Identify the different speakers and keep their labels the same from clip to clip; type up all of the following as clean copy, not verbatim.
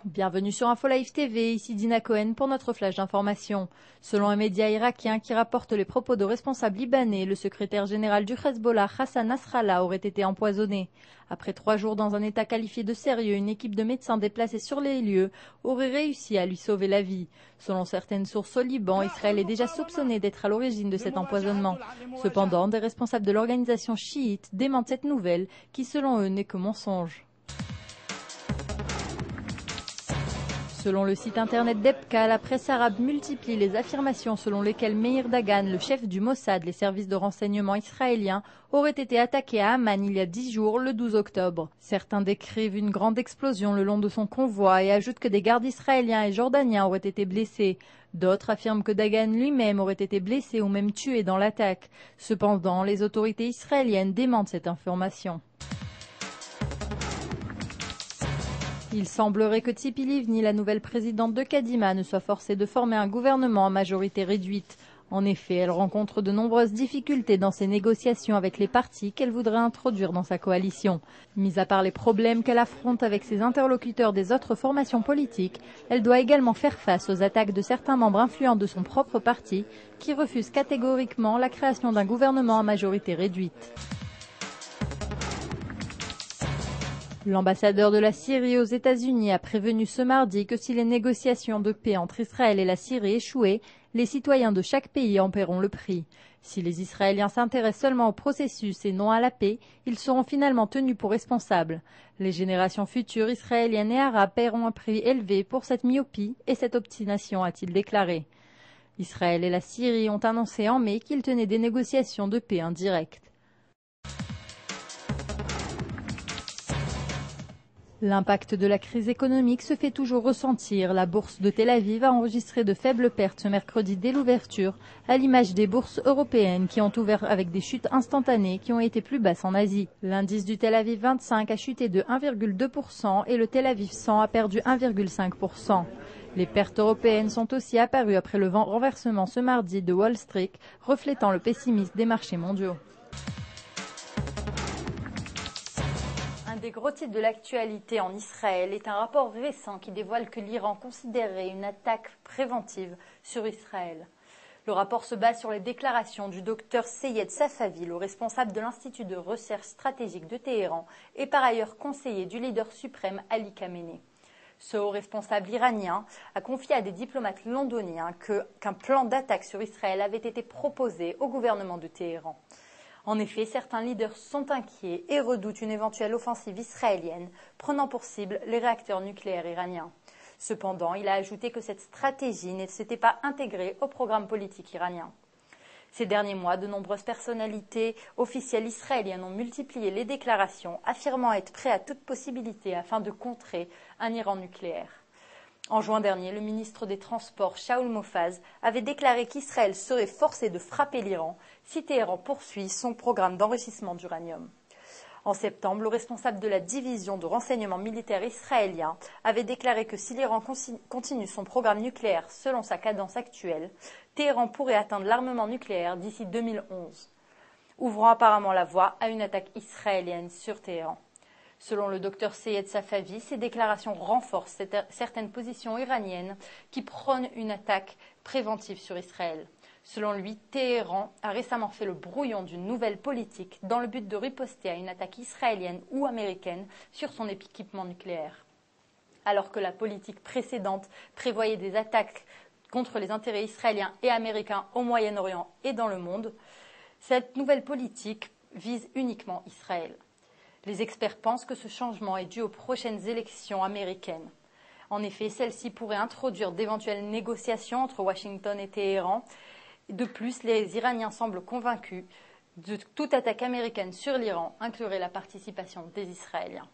Speaker 1: Bienvenue sur Info Live TV, ici Dina Cohen pour notre flash d'information. Selon un média irakien qui rapporte les propos de responsables libanais, le secrétaire général du Hezbollah, Hassan Nasrallah, aurait été empoisonné. Après 3 jours dans un état qualifié de sérieux, une équipe de médecins déplacés sur les lieux aurait réussi à lui sauver la vie. Selon certaines sources au Liban, Israël est déjà soupçonné d'être à l'origine de cet empoisonnement. Cependant, des responsables de l'organisation chiite démentent cette nouvelle qui, selon eux, n'est que mensonge. Selon le site internet d'Ebka, la presse arabe multiplie les affirmations selon lesquelles Meir Dagan, le chef du Mossad, les services de renseignement israéliens, aurait été attaqué à Amman il y a 10 jours, le 12 octobre. Certains décrivent une grande explosion le long de son convoi et ajoutent que des gardes israéliens et jordaniens auraient été blessés. D'autres affirment que Dagan lui-même aurait été blessé ou même tué dans l'attaque. Cependant, les autorités israéliennes démentent cette information. Il semblerait que Tzipi Livni, la nouvelle présidente de Kadima, ne soit forcée de former un gouvernement à majorité réduite. En effet, elle rencontre de nombreuses difficultés dans ses négociations avec les partis qu'elle voudrait introduire dans sa coalition. Mis à part les problèmes qu'elle affronte avec ses interlocuteurs des autres formations politiques, elle doit également faire face aux attaques de certains membres influents de son propre parti qui refusent catégoriquement la création d'un gouvernement à majorité réduite. L'ambassadeur de la Syrie aux États-Unis a prévenu ce mardi que si les négociations de paix entre Israël et la Syrie échouaient, les citoyens de chaque pays en paieront le prix. Si les Israéliens s'intéressent seulement au processus et non à la paix, ils seront finalement tenus pour responsables. Les générations futures israéliennes et arabes paieront un prix élevé pour cette myopie et cette obstination, a-t-il déclaré. Israël et la Syrie ont annoncé en mai qu'ils tenaient des négociations de paix indirectes. L'impact de la crise économique se fait toujours ressentir. La bourse de Tel Aviv a enregistré de faibles pertes ce mercredi dès l'ouverture, à l'image des bourses européennes qui ont ouvert avec des chutes instantanées qui ont été plus basses en Asie. L'indice du Tel Aviv 25 a chuté de 1,2% et le Tel Aviv 100 a perdu 1,5%. Les pertes européennes sont aussi apparues après le renversement ce mardi de Wall Street, reflétant le pessimisme des marchés mondiaux. Un des gros titres de l'actualité en Israël est un rapport récent qui dévoile que l'Iran considérait une attaque préventive sur Israël. Le rapport se base sur les déclarations du docteur Seyed Safavi, le responsable de l'Institut de recherche stratégique de Téhéran et par ailleurs conseiller du leader suprême Ali Khamenei. Ce haut responsable iranien a confié à des diplomates londoniens qu'un plan d'attaque sur Israël avait été proposé au gouvernement de Téhéran. En effet, certains leaders sont inquiets et redoutent une éventuelle offensive israélienne prenant pour cible les réacteurs nucléaires iraniens. Cependant, il a ajouté que cette stratégie ne s'était pas intégrée au programme politique iranien. Ces derniers mois, de nombreuses personnalités officielles israéliennes ont multiplié les déclarations affirmant être prêts à toute possibilité afin de contrer un Iran nucléaire. En juin dernier, le ministre des Transports, Shaul Mofaz, avait déclaré qu'Israël serait forcé de frapper l'Iran si Téhéran poursuit son programme d'enrichissement d'uranium. En septembre, le responsable de la division de renseignement militaire israélien avait déclaré que si l'Iran continue son programme nucléaire selon sa cadence actuelle, Téhéran pourrait atteindre l'armement nucléaire d'ici 2011, ouvrant apparemment la voie à une attaque israélienne sur Téhéran. Selon le docteur Seyed Safavi, ces déclarations renforcent certaines positions iraniennes qui prônent une attaque préventive sur Israël. Selon lui, Téhéran a récemment fait le brouillon d'une nouvelle politique dans le but de riposter à une attaque israélienne ou américaine sur son équipement nucléaire. Alors que la politique précédente prévoyait des attaques contre les intérêts israéliens et américains au Moyen-Orient et dans le monde, cette nouvelle politique vise uniquement Israël. Les experts pensent que ce changement est dû aux prochaines élections américaines. En effet, celles-ci pourraient introduire d'éventuelles négociations entre Washington et Téhéran. De plus, les Iraniens semblent convaincus de toute attaque américaine sur l'Iran inclurait la participation des Israéliens.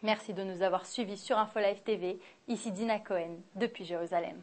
Speaker 1: Merci de nous avoir suivis sur Info Live TV. Ici Dina Cohen, depuis Jérusalem.